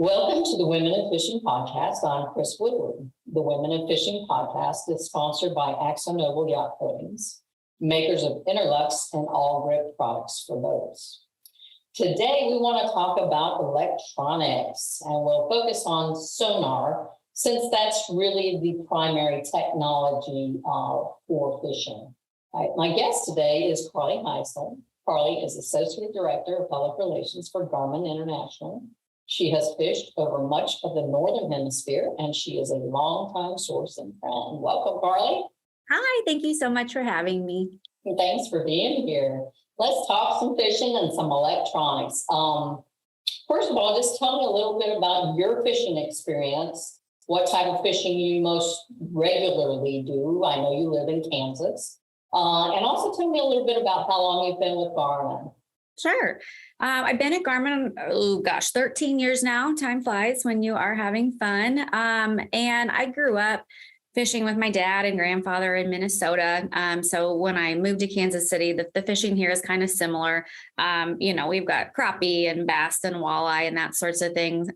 Welcome to the Women in Fishing Podcast. I'm Chris Woodward. The Women in Fishing Podcast is sponsored by AkzoNobel Yacht Coatings, makers of Interlux and all grip products for boats. Today, we want to talk about electronics, and we'll focus on sonar, since that's really the primary technology for fishing. My guest today is Carly Hysell. Carly is Associate Director of Public Relations for Garmin International. She has fished over much of the Northern Hemisphere, and she is a longtime source and friend. Welcome, Carly. Hi, thank you so much for having me. And thanks for being here. Let's talk some fishing and some electronics. First of all, just tell me a little bit about your fishing experience. What type of fishing you most regularly do? I know you live in Kansas. And also tell me a little bit about how long you've been with Garmin. Sure. I've been at Garmin, 13 years now. Time flies when you are having fun. And I grew up fishing with my dad and grandfather in Minnesota. So when I moved to Kansas City, the fishing here is kind of similar. We've got crappie and bass and walleye and that sorts of things,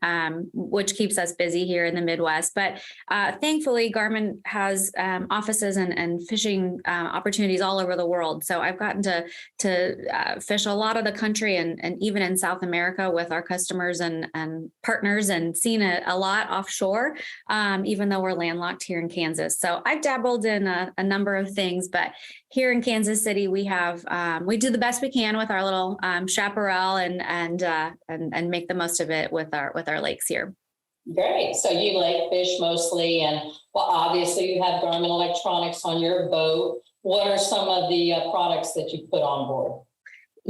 which keeps us busy here in the Midwest. But thankfully, Garmin has offices and fishing opportunities all over the world. So I've gotten to fish a lot of the country and even in South America with our customers and partners, and seen a lot offshore, even though we're landlocked here in Kansas. So I've dabbled in a number of things, but here in Kansas City, we do the best we can with our little chaparral and make the most of it with our lakes here. Great. So you lake fish mostly, and well, obviously you have Garmin electronics on your boat. What are some of the products that you put on board?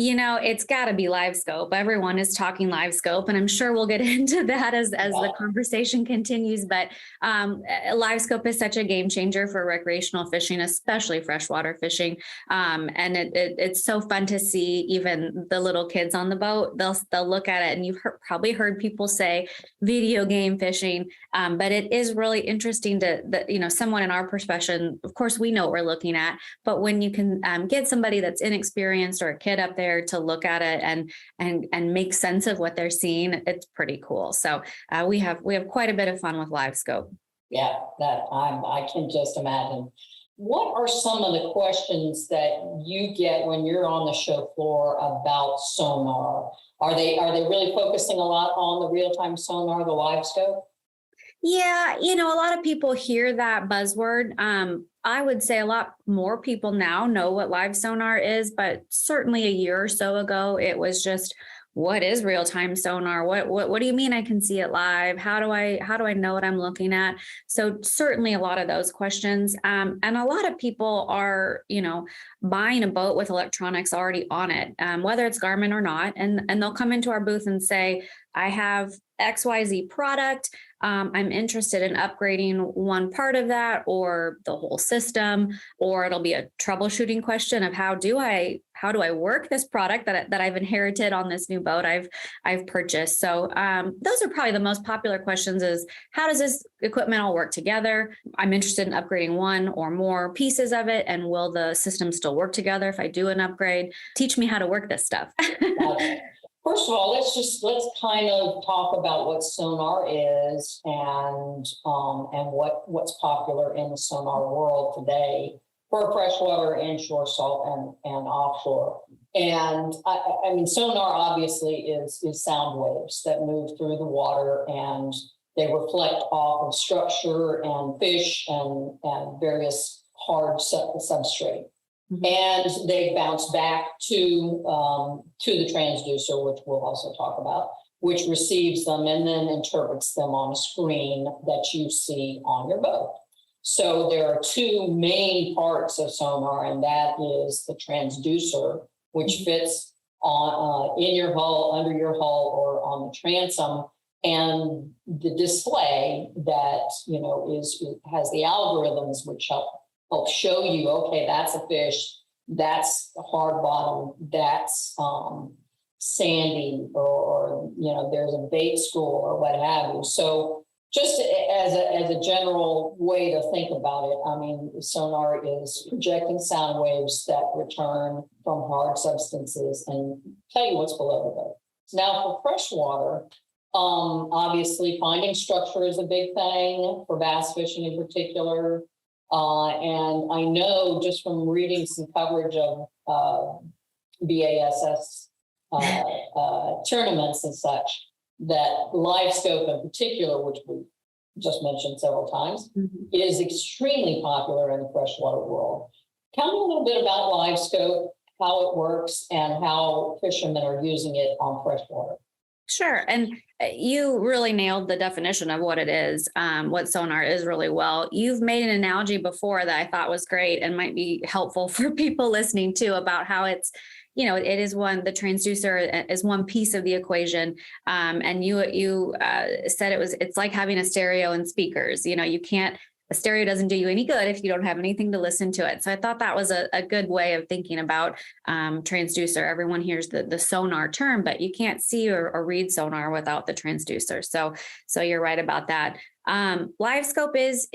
It's got to be LiveScope. Everyone is talking LiveScope, and I'm sure we'll get into that as the conversation continues. But LiveScope is such a game changer for recreational fishing, especially freshwater fishing. And it's so fun to see even the little kids on the boat. They'll look at it, and you've probably heard people say video game fishing, but it is really interesting that someone in our profession, of course, we know what we're looking at, but when you can get somebody that's inexperienced or a kid up there to look at it and make sense of what they're seeing, it's pretty cool. So we have quite a bit of fun with LiveScope. Yeah, that I can just imagine. What are some of the questions that you get when you're on the show floor about sonar? Are they really focusing a lot on the real-time sonar, the LiveScope? Yeah, a lot of people hear that buzzword. I would say a lot more people now know what live sonar is, but certainly a year or so ago, it was just, what is real-time sonar? What do you mean I can see it live? How do I know what I'm looking at? So certainly a lot of those questions. And a lot of people are, buying a boat with electronics already on it, whether it's Garmin or not. And they'll come into our booth and say, I have XYZ product. I'm interested in upgrading one part of that or the whole system, or it'll be a troubleshooting question of how do I work this product that I've inherited on this new boat I've purchased. So those are probably the most popular questions: is how does this equipment all work together? I'm interested in upgrading one or more pieces of it, and will the system still work together if I do an upgrade? Teach me how to work this stuff. First of all, let's kind of talk about what sonar is and what's popular in the sonar world today for freshwater, inshore, salt, and offshore. And I mean, sonar obviously is sound waves that move through the water, and they reflect off of structure and fish and various hard substrate. Mm-hmm. And they bounce back to the transducer, which we'll also talk about, which receives them and then interprets them on a screen that you see on your boat. So there are two main parts of sonar, and that is the transducer, which fits on in your hull, under your hull, or on the transom, and the display that has the algorithms which help show you, okay, that's a fish, that's a hard bottom, that's sandy, or there's a bait school or what have you. So just as a general way to think about it, I mean, sonar is projecting sound waves that return from hard substances and tell you what's below the boat. Now for freshwater, Obviously, finding structure is a big thing for bass fishing in particular. And I know just from reading some coverage of BASS tournaments and such, that live scope in particular, which we just mentioned several times, is extremely popular in the freshwater world. Tell me a little bit about live scope, how it works, and how fishermen are using it on freshwater. Sure. And you really nailed the definition of what it is, what sonar is really well. You've made an analogy before that I thought was great and might be helpful for people listening too, about how it's, it is the transducer is one piece of the equation. And you said it's like having a stereo and speakers. A stereo doesn't do you any good if you don't have anything to listen to it. So I thought that was a good way of thinking about transducer. Everyone hears the sonar term, but you can't see or read sonar without the transducer. So you're right about that. Live scope is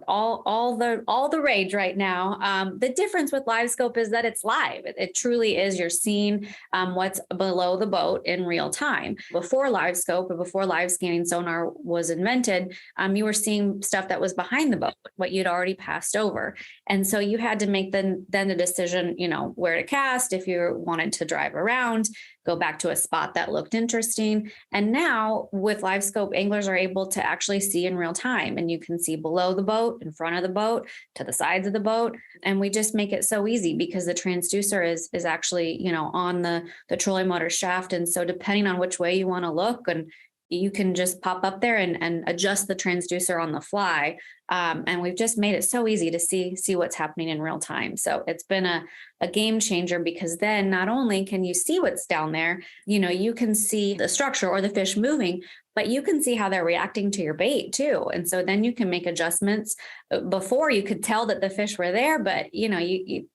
all the rage right now. The difference with live scope is that it's live. It truly is. You're seeing what's below the boat in real time. Before live scope or before live scanning sonar was invented, you were seeing stuff that was behind the boat, what you'd already passed over. And so you had to make then the decision, where to cast, if you wanted to drive around, go back to a spot that looked interesting. And now with live scope, anglers are able to actually see in real time, and you can see below the boat, in front of the boat, to the sides of the boat. And we just make it so easy because the transducer is actually, on the trolling motor shaft. And so depending on which way you want to look, and you can just pop up there and adjust the transducer on the fly. And we've just made it so easy to see what's happening in real time. So it's been a game changer, because then not only can you see what's down there, you can see the structure or the fish moving, but you can see how they're reacting to your bait too. And so then you can make adjustments. Before, you could tell that the fish were there, but you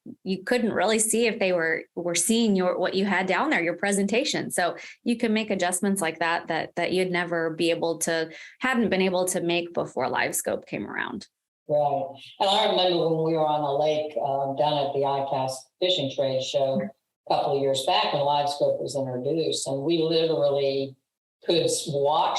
couldn't really see if they were seeing what you had down there, your presentation. So you can make adjustments like that you'd never hadn't been able to make before live scope came around. Right. And I remember when we were on the lake down at the ICAST fishing trade show a couple of years back, when live scope was introduced, and we literally could watch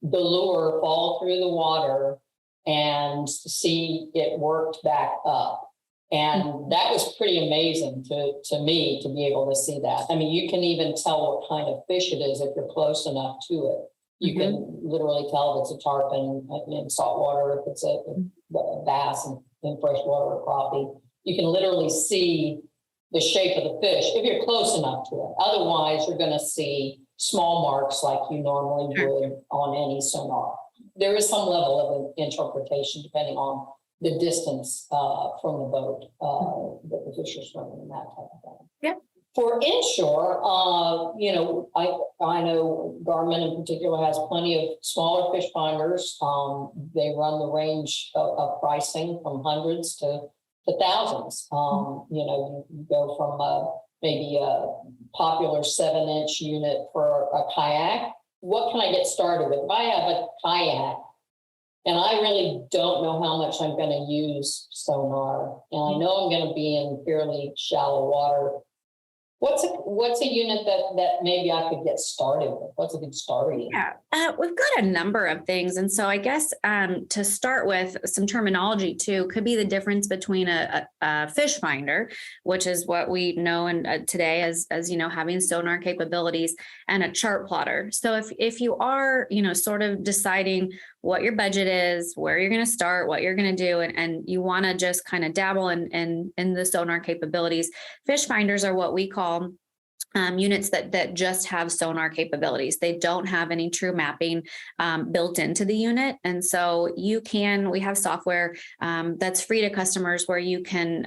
the lure fall through the water and see it worked back up. And that was pretty amazing to me, to be able to see that. I mean, you can even tell what kind of fish it is if you're close enough to it. You can literally tell if it's a tarpon in saltwater, if it's a bass in freshwater or crappie. You can literally see the shape of the fish if you're close enough to it. Otherwise, you're going to see small marks like you normally would on any sonar. There is some level of interpretation depending on the distance from the boat that the fish are swimming and that type of thing. Yeah. For inshore, I know Garmin in particular has plenty of smaller fish finders. They run the range of pricing from hundreds to thousands. You go from maybe a popular 7-inch unit for a kayak. What can I get started with? If I have a kayak and I really don't know how much I'm going to use sonar, and I know I'm going to be in fairly shallow water, what's a unit that maybe I could get started with? What's a good starter unit? Yeah, we've got a number of things. And so I guess to start with, some terminology too could be the difference between a fish finder, which is what we know today as having sonar capabilities, and a chart plotter. So if you are sort of deciding what your budget is, where you're going to start, what you're going to do, and you want to just kind of dabble in the sonar capabilities, fish finders are what we call units that just have sonar capabilities. They don't have any true mapping built into the unit. And so we have software that's free to customers where you can,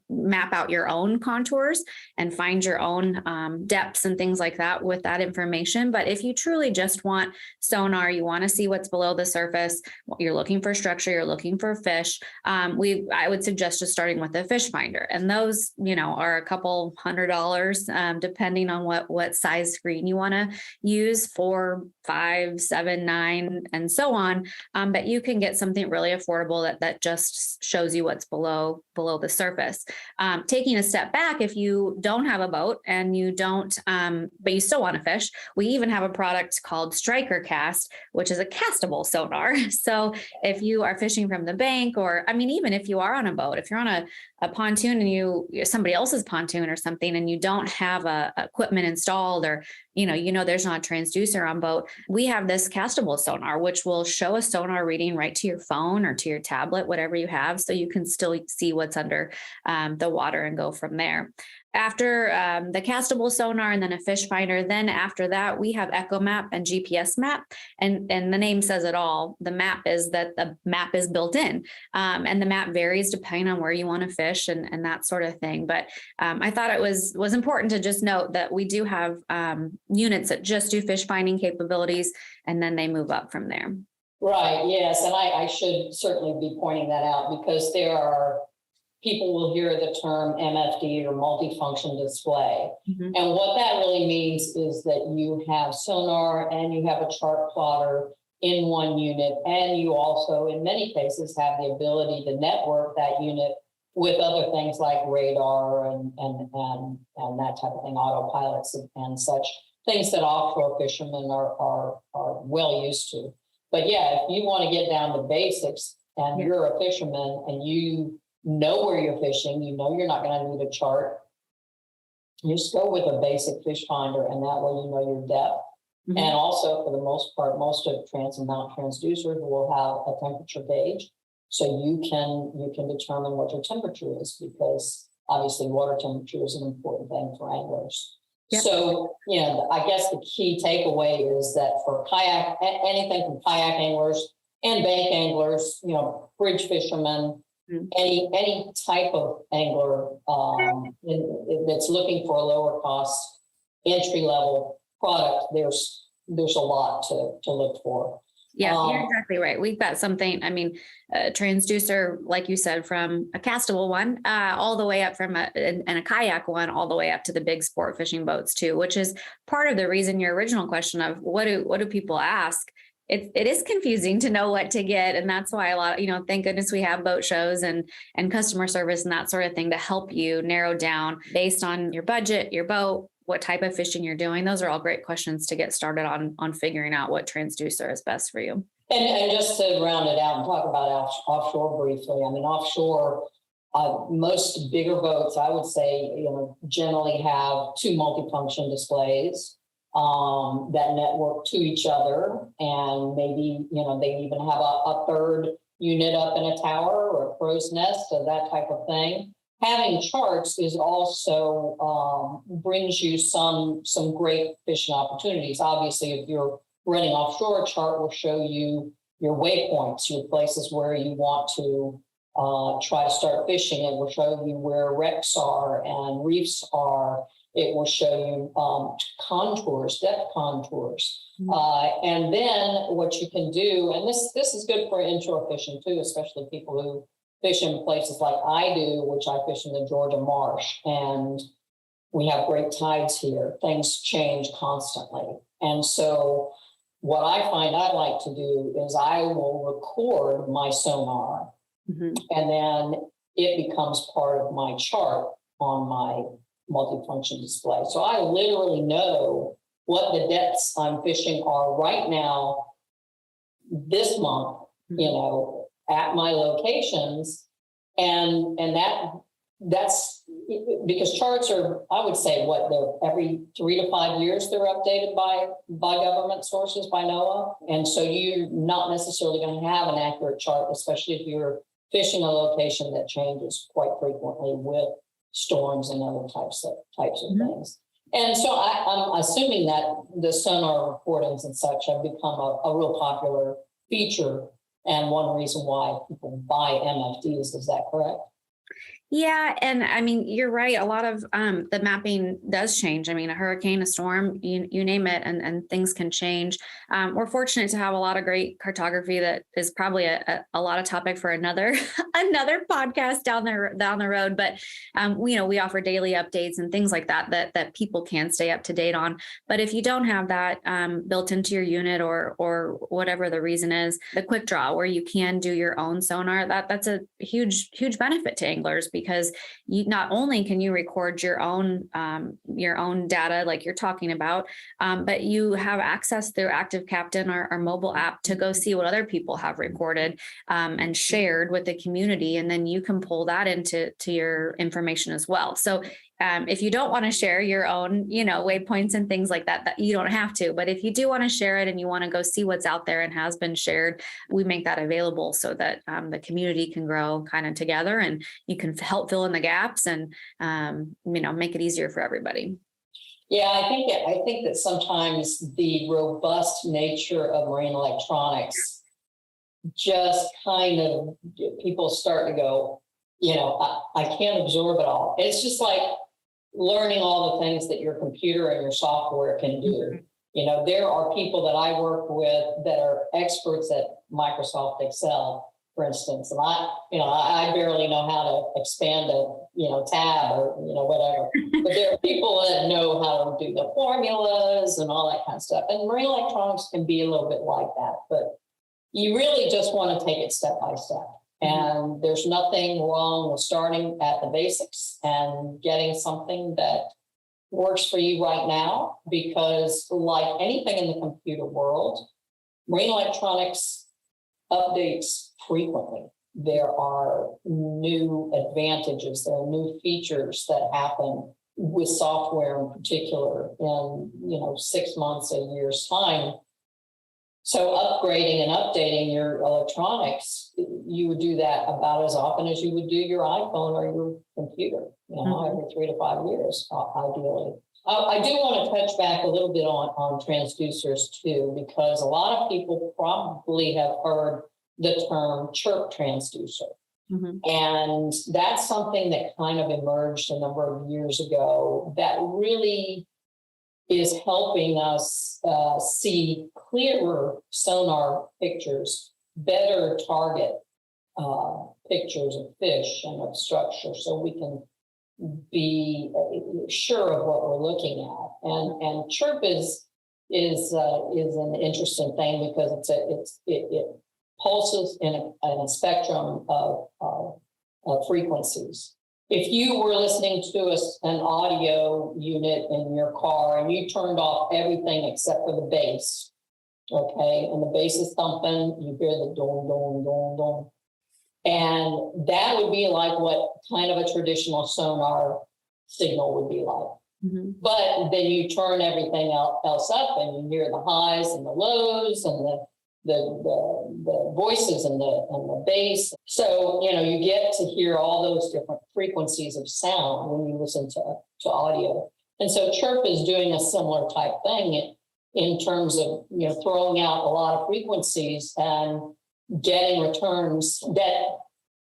map out your own contours and find your own depths and things like that with that information. But if you truly just want sonar, you want to see what's below the surface, you're looking for structure, you're looking for fish, I would suggest just starting with a fish finder. And those, are a couple $100 depending on what size screen you want to use, 4, 5, 7, 9, and so on. But you can get something really affordable that just shows you what's below the surface. Taking a step back, if you don't have a boat and you don't, but you still want to fish, we even have a product called Striker Cast, which is a castable sonar. So if you are fishing from the bank, or I mean, even if you are on a boat, if you're on a pontoon and somebody else's pontoon or something, and you don't have a equipment installed, or there's not a transducer on boat, we have this castable sonar, which will show a sonar reading right to your phone or to your tablet, whatever you have, so you can still see what's under the water and go from there. After the castable sonar and then a fish finder, then after that, we have Echo Map and GPS Map. And the name says it all. The map is built in, and the map varies depending on where you want to fish and that sort of thing. But I thought it was important to just note that we do have units that just do fish finding capabilities, and then they move up from there. Right, yes. And I should certainly be pointing that out, because people will hear the term MFD, or multifunction display. Mm-hmm. And what that really means is that you have sonar and you have a chart plotter in one unit. And you also, in many cases, have the ability to network that unit with other things like radar and that type of thing, autopilots and such, things that offshore fishermen are well used to. But yeah, if you want to get down to basics and you're a fisherman and you know where you're fishing, you're not going to need a chart, you just go with a basic fish finder, and that way you know your depth. Mm-hmm. And also, for the most part, most of trans and mount transducers will have a temperature gauge, so you can determine what your temperature is, because obviously water temperature is an important thing for anglers. Yep. So, I guess the key takeaway is that for kayak, anything from kayak anglers and bank anglers, bridge fishermen, any type of angler that's looking for a lower cost entry level product, there's a lot to look for. Yeah, you're exactly right. We've got something, a transducer, like you said, from a castable one, all the way up from a kayak one, all the way up to the big sport fishing boats too, which is part of the reason your original question of what do people ask? It is confusing to know what to get. And that's why a lot of, thank goodness we have boat shows and customer service and that sort of thing to help you narrow down based on your budget, your boat, what type of fishing you're doing. Those are all great questions to get started on figuring out what transducer is best for you. And just to round it out and talk about offshore briefly, offshore, most bigger boats, I would say, generally have 2 multifunction displays that network to each other, and maybe they even have a third unit up in a tower or a crow's nest, or that type of thing. Having charts is also brings you some great fishing opportunities. Obviously, if you're running offshore, a chart will show you your waypoints, your places where you want to try to start fishing. It will show you where wrecks are and reefs are. It will show you contours, depth contours. Mm-hmm. And then what you can do, and this is good for inshore fishing too, especially people who fish in places like I do, which I fish in the Georgia marsh, and we have great tides here. Things change constantly. And so what I find I like to do is I will record my sonar, mm-hmm. and then it becomes part of my chart on my multifunction display. So I literally know what the depths I'm fishing are right now, this month, mm-hmm. At my locations. And that's because charts are, I would say, they're every 3 to 5 years, they're updated by government sources, by NOAA. And so you're not necessarily going to have an accurate chart, especially if you're fishing a location that changes quite frequently with storms and other types of mm-hmm. things. And so I'm assuming that the sonar recordings and such have become a real popular feature, and one reason why people buy MFDs. Is that correct? Yeah. And I mean, you're right. A lot of the mapping does change. I mean, a hurricane, a storm, you name it, and things can change. We're fortunate to have a lot of great cartography that is probably a lot of topic for another another podcast down the road. But we offer daily updates and things like that people can stay up to date on. But if you don't have that built into your unit or whatever the reason is, the quick draw where you can do your own sonar, that's a huge benefit to anglers, because you not only can you record your own data like you're talking about, but you have access through Active Captain, our mobile app, to go see what other people have recorded and shared with the community, and then you can pull that into your information as well. So if you don't want to share your own, waypoints and things like that you don't have to. But if you do want to share it and you want to go see what's out there and has been shared, we make that available so that the community can grow kind of together, and you can help fill in the gaps and, make it easier for everybody. Yeah, I think that sometimes the robust nature of marine electronics just kind of, people start to go, I can't absorb it all. It's just like learning all the things that your computer and your software can do. There are people that I work with that are experts at Microsoft Excel, for instance, and I barely know how to expand a tab or whatever. But there are people that know how to do the formulas and all that kind of stuff. And marine electronics can be a little bit like that, but you really just want to take it step by step. And there's nothing wrong with starting at the basics and getting something that works for you right now, because like anything in the computer world, marine electronics updates frequently. There are new advantages, there are new features that happen with software in particular in 6 months, a year's time. So upgrading and updating your electronics, you would do that about as often as you would do your iPhone or your computer, every 3 to 5 years, ideally. I do want to touch back a little bit on transducers too, because a lot of people probably have heard the term chirp transducer. And that's something that kind of emerged a number of years ago that really is helping us see clearer sonar pictures, better target pictures of fish and of structure, so we can be sure of what we're looking at. And chirp is an interesting thing, because it pulses in a spectrum of frequencies. If you were listening to an audio unit in your car and you turned off everything except for the bass, okay, and the bass is thumping, you hear the dong, dong, dong, dong. And that would be like what kind of a traditional sonar signal would be like. But then you turn everything else up and you hear the highs and the lows and the voices and the bass. So, you get to hear all those different frequencies of sound when you listen to audio. And so chirp is doing a similar type thing in terms of, throwing out a lot of frequencies and getting returns that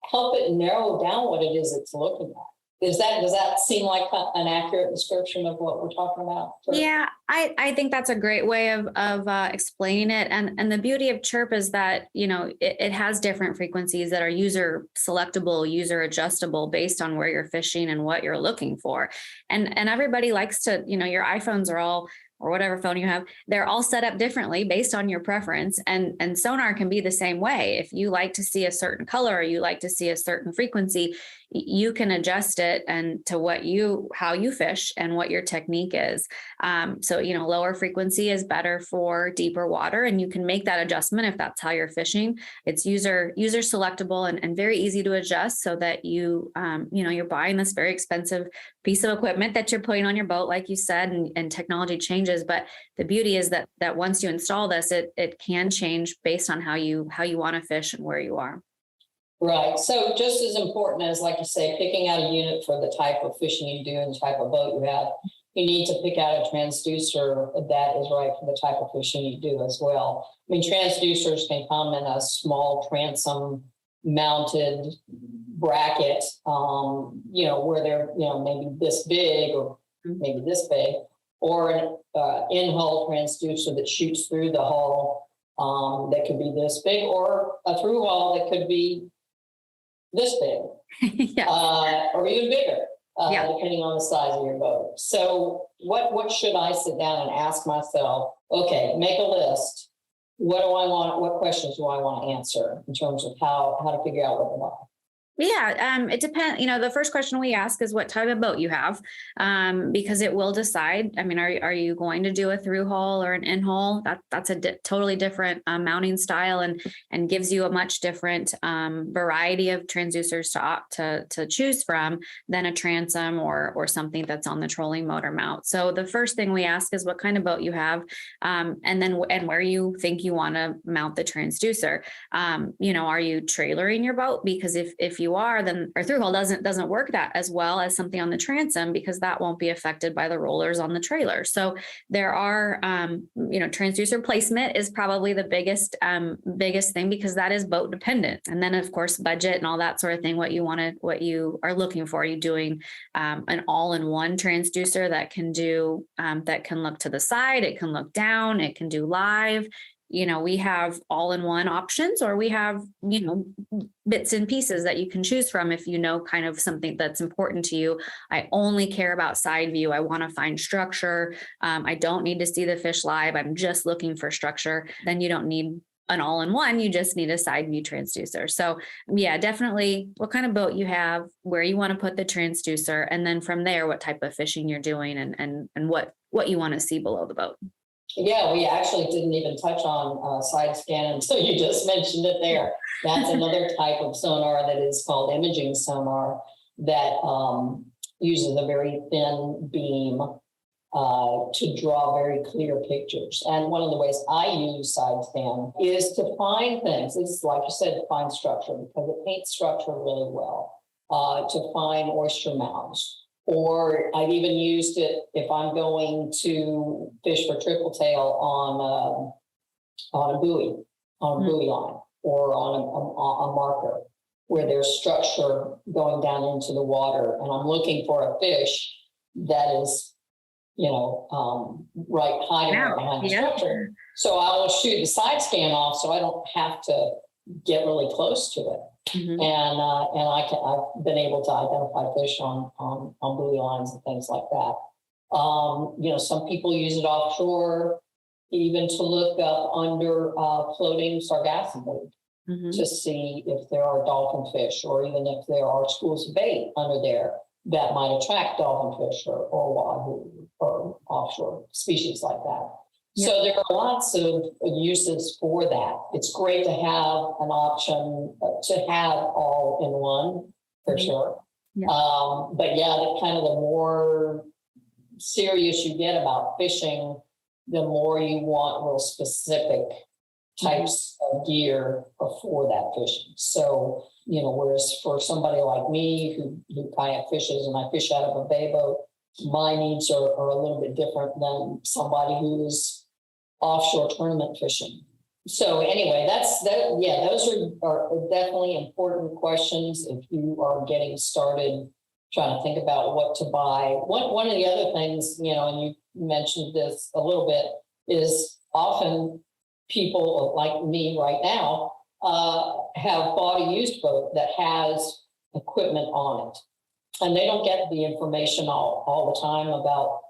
help it narrow down what it is it's looking at. Does that seem like an accurate description of what we're talking about? Yeah, I think that's a great way of explaining it. And the beauty of chirp is that, it has different frequencies that are user selectable, user adjustable based on where you're fishing and what you're looking for. And everybody likes to, your iPhones are all, or whatever phone you have, they're all set up differently based on your preference. And sonar can be the same way. If you like to see a certain color or you like to see a certain frequency, you can adjust it and to how you fish and what your technique is. So, lower frequency is better for deeper water, and you can make that adjustment if that's how you're fishing. It's user selectable and very easy to adjust, so that you're buying this very expensive piece of equipment that you're putting on your boat, like you said, and technology changes. But the beauty is that once you install this, it can change based on how you want to fish and where you are. Right. So just as important as, like you say, picking out a unit for the type of fishing you do and the type of boat you have, you need to pick out a transducer that is right for the type of fishing you do as well. I mean, transducers can come in a small transom mounted bracket, where they're, maybe this big or maybe this big, or an in-hull transducer that shoots through the hull that could be this big, or a through hull that could be this big, or even bigger, depending on the size of your boat. So what should I sit down and ask myself? Okay, make a list. What do I want? What questions do I want to answer in terms of how to figure out what to buy? Yeah, it depends. The first question we ask is what type of boat you have, because it will decide. I mean, are you going to do a through hull or an in hull? That's a totally different mounting style, and gives you a much different variety of transducers to choose from than a transom or something that's on the trolling motor mount. So the first thing we ask is what kind of boat you have, and where you think you want to mount the transducer. Are you trailering your boat? Because if you are, then our through hull doesn't work that as well as something on the transom, because that won't be affected by the rollers on the trailer. So there are, transducer placement is probably the biggest thing, because that is boat dependent. And then of course, budget and all that sort of thing, what you are looking for. Are you doing an all-in-one transducer that can do, that can look to the side, it can look down, it can do live? We have all-in-one options, or we have, bits and pieces that you can choose from if kind of something that's important to you. I only care about side view. I want to find structure. I don't need to see the fish live. I'm just looking for structure. Then you don't need an all-in-one. You just need a side view transducer. So yeah, definitely what kind of boat you have, where you want to put the transducer, and then from there, what type of fishing you're doing and what you want to see below the boat. Yeah, we actually didn't even touch on side scan until you just mentioned it there. That's another type of sonar that is called imaging sonar that uses a very thin beam to draw very clear pictures. And one of the ways I use side scan is to find things. It's like you said, to find structure, because it paints structure really well, to find oyster mounds. Or I've even used it if I'm going to fish for triple tail on a buoy line, or on a marker where there's structure going down into the water, and I'm looking for a fish that is, hiding behind the structure. So I will shoot the side scan off, so I don't have to get really close to it. Mm-hmm. And I've been able to identify fish on buoy lines and things like that. Some people use it offshore, even to look up under floating sargassum to see if there are dolphin fish, or even if there are schools of bait under there that might attract dolphin fish or wahoo or offshore species like that. Yep. So there are lots of uses for that. It's great to have an option to have all in one, for sure. Yep. But yeah, the more serious you get about fishing, the more you want real specific types of gear for that fishing. So, whereas for somebody like me who kayak fishes and I fish out of a bay boat, my needs are a little bit different than somebody who's offshore tournament fishing. So anyway, those are definitely important questions if you are getting started trying to think about what to buy. One of the other things, and you mentioned this a little bit, is often people like me right now have bought a used boat that has equipment on it. And they don't get the information all the time about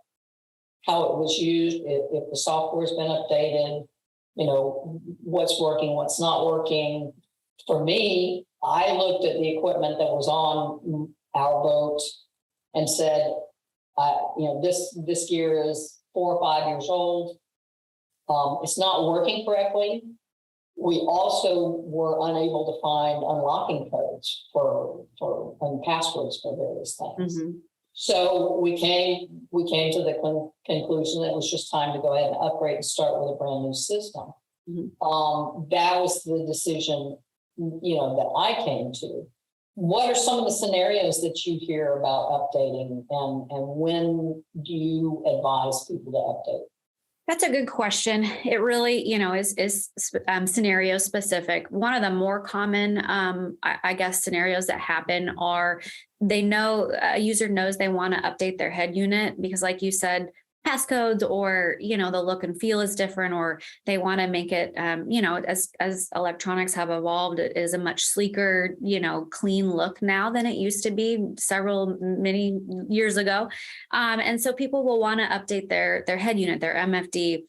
how it was used, if the software's been updated, what's working, what's not working. For me, I looked at the equipment that was on our boat and said, this gear is 4 or 5 years old. It's not working correctly. We also were unable to find unlocking codes and passwords for various things. Mm-hmm. So we came to the conclusion that it was just time to go ahead and upgrade and start with a brand new system. Mm-hmm. That was the decision, that I came to. What are some of the scenarios that you hear about updating, and when do you advise people to update? That's a good question. It really, is scenario specific. One of the more common, I guess, scenarios that happen are they know a user knows they want to update their head unit because, like you said, passcodes or the look and feel is different, or they want to make it, as electronics have evolved, it is a much sleeker, clean look now than it used to be many years ago. And so people will want to update their head unit, their MFD.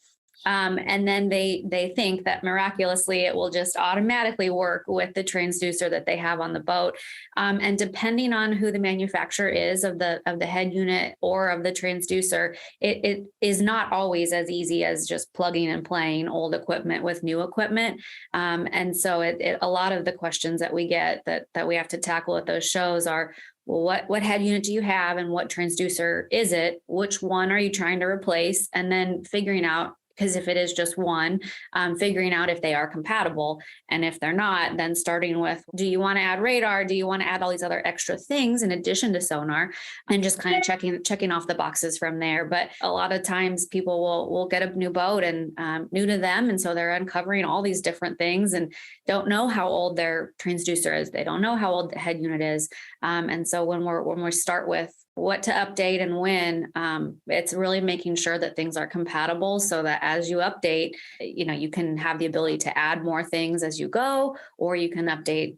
And then they think that miraculously it will just automatically work with the transducer that they have on the boat. And depending on who the manufacturer is of the head unit or of the transducer, it is not always as easy as just plugging and playing old equipment with new equipment. And so a lot of the questions that we get that we have to tackle at those shows are, well, what head unit do you have and what transducer is it? Which one are you trying to replace? And then figuring out, because if it is just one, figuring out if they are compatible. And if they're not, then starting with, do you want to add radar? Do you want to add all these other extra things in addition to sonar? And just kind of checking off the boxes from there. But a lot of times people will get a new boat and new to them. And so they're uncovering all these different things and don't know how old their transducer is. They don't know how old the head unit is. And so when we start with what to update and when, it's really making sure that things are compatible so that as you update, you can have the ability to add more things as you go, or you can update,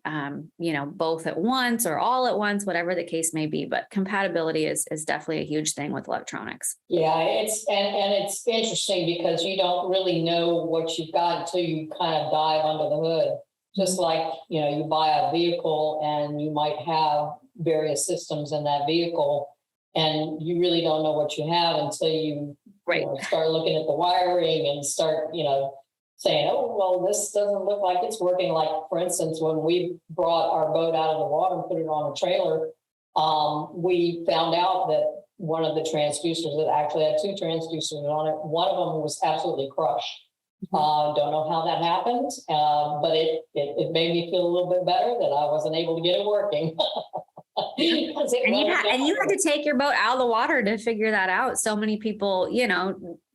both at once or all at once, whatever the case may be. But compatibility is definitely a huge thing with electronics. Yeah, it's interesting because you don't really know what you've got until you kind of dive under the hood. Just like, you buy a vehicle and you might have various systems in that vehicle and you really don't know what you have until you, start looking at the wiring and start, saying, oh, well, this doesn't look like it's working. Like, for instance, when we brought our boat out of the water and put it on a trailer, we found out that one of the transducers, that actually had two transducers on it, one of them was absolutely crushed. Don't know how that happened, but it made me feel a little bit better that I wasn't able to get it working. And you had to take your boat out of the water to figure that out. So many people,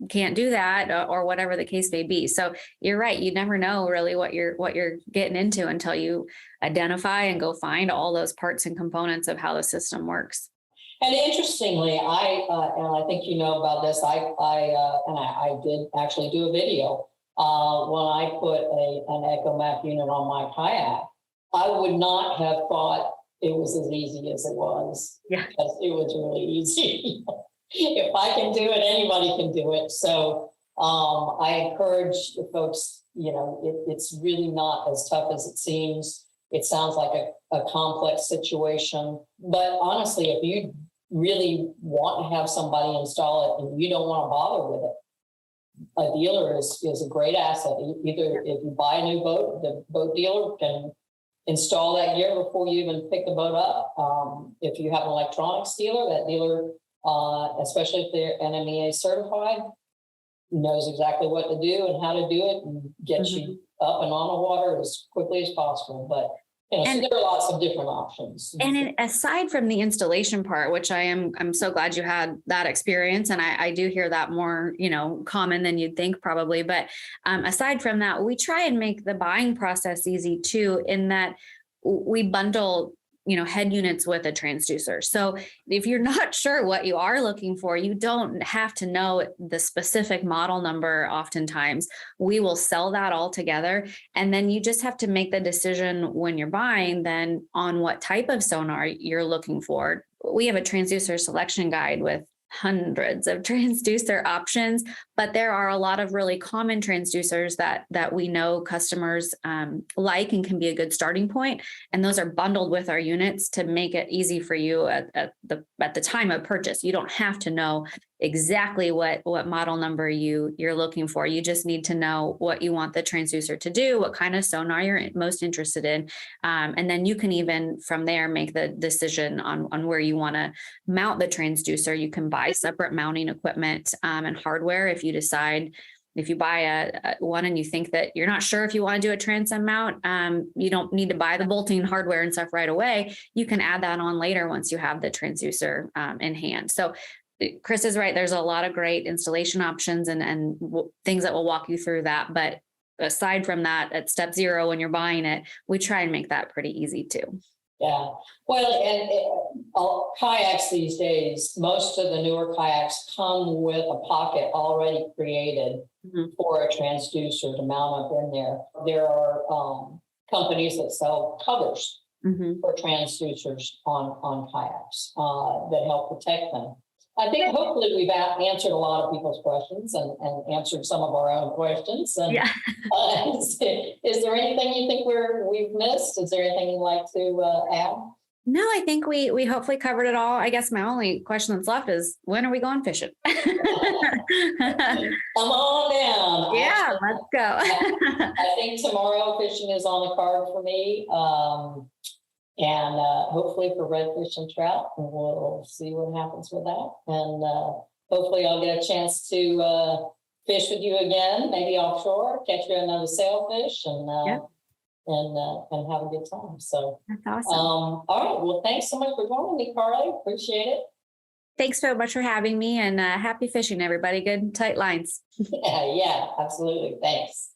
can't do that or whatever the case may be. So you're right. You never know really what you're getting into until you identify and go find all those parts and components of how the system works. And interestingly, I think you know about this. I did actually do a video when I put an EchoMap unit on my kayak. I would not have thought it was as easy as it was. Yeah, because it was really easy. If I can do it, anybody can do it. So I encourage the folks. It's really not as tough as it seems. It sounds like a complex situation, but honestly, if you really want to have somebody install it and you don't want to bother with it, a dealer is a great asset. Either if you buy a new boat, the boat dealer can install that gear before you even pick the boat up. If you have an electronics dealer, that dealer, especially if they're NMEA certified, knows exactly what to do and how to do it and get you up and on the water as quickly as possible. But so there are lots of different options. And aside from the installation part, which I'm so glad you had that experience. And I do hear that more, common than you'd think probably. But aside from that, we try and make the buying process easy too, in that we bundle head units with a transducer. So if you're not sure what you are looking for, you don't have to know the specific model number. Oftentimes we will sell that all together. And then you just have to make the decision when you're buying then on what type of sonar you're looking for. We have a transducer selection guide with hundreds of transducer options, but there are a lot of really common transducers that we know customers like and can be a good starting point. And those are bundled with our units to make it easy for you at the time of purchase. You don't have to know exactly what model number you're looking for. You just need to know what you want the transducer to do, what kind of sonar you're most interested in. And then you can even from there make the decision on where you want to mount the transducer. You can buy separate mounting equipment and hardware if you decide. If you buy a one and you think that you're not sure if you want to do a transom mount, you don't need to buy the bolting hardware and stuff right away. You can add that on later once you have the transducer in hand. So Chris is right. There's a lot of great installation options and things that will walk you through that. But aside from that, at step 0, when you're buying it, we try and make that pretty easy too. Yeah. Well, and kayaks these days, most of the newer kayaks come with a pocket already created for a transducer to mount up in there. There are companies that sell covers for transducers on kayaks that help protect them. I think hopefully we've answered a lot of people's questions and answered some of our own questions. And, yeah. Is there anything you think we've missed? Is there anything you'd like to add? No, I think we hopefully covered it all. I guess my only question that's left is, when are we going fishing? Come on down. Yeah, let's go. I think tomorrow fishing is on the card for me. And hopefully for redfish and trout, and we'll see what happens with that. And hopefully I'll get a chance to fish with you again, maybe offshore, catch you another sailfish, and have a good time. So that's awesome. All right. Well, thanks so much for joining me, Carly. Appreciate it. Thanks so much for having me, and happy fishing, everybody. Good tight lines. Yeah, absolutely. Thanks.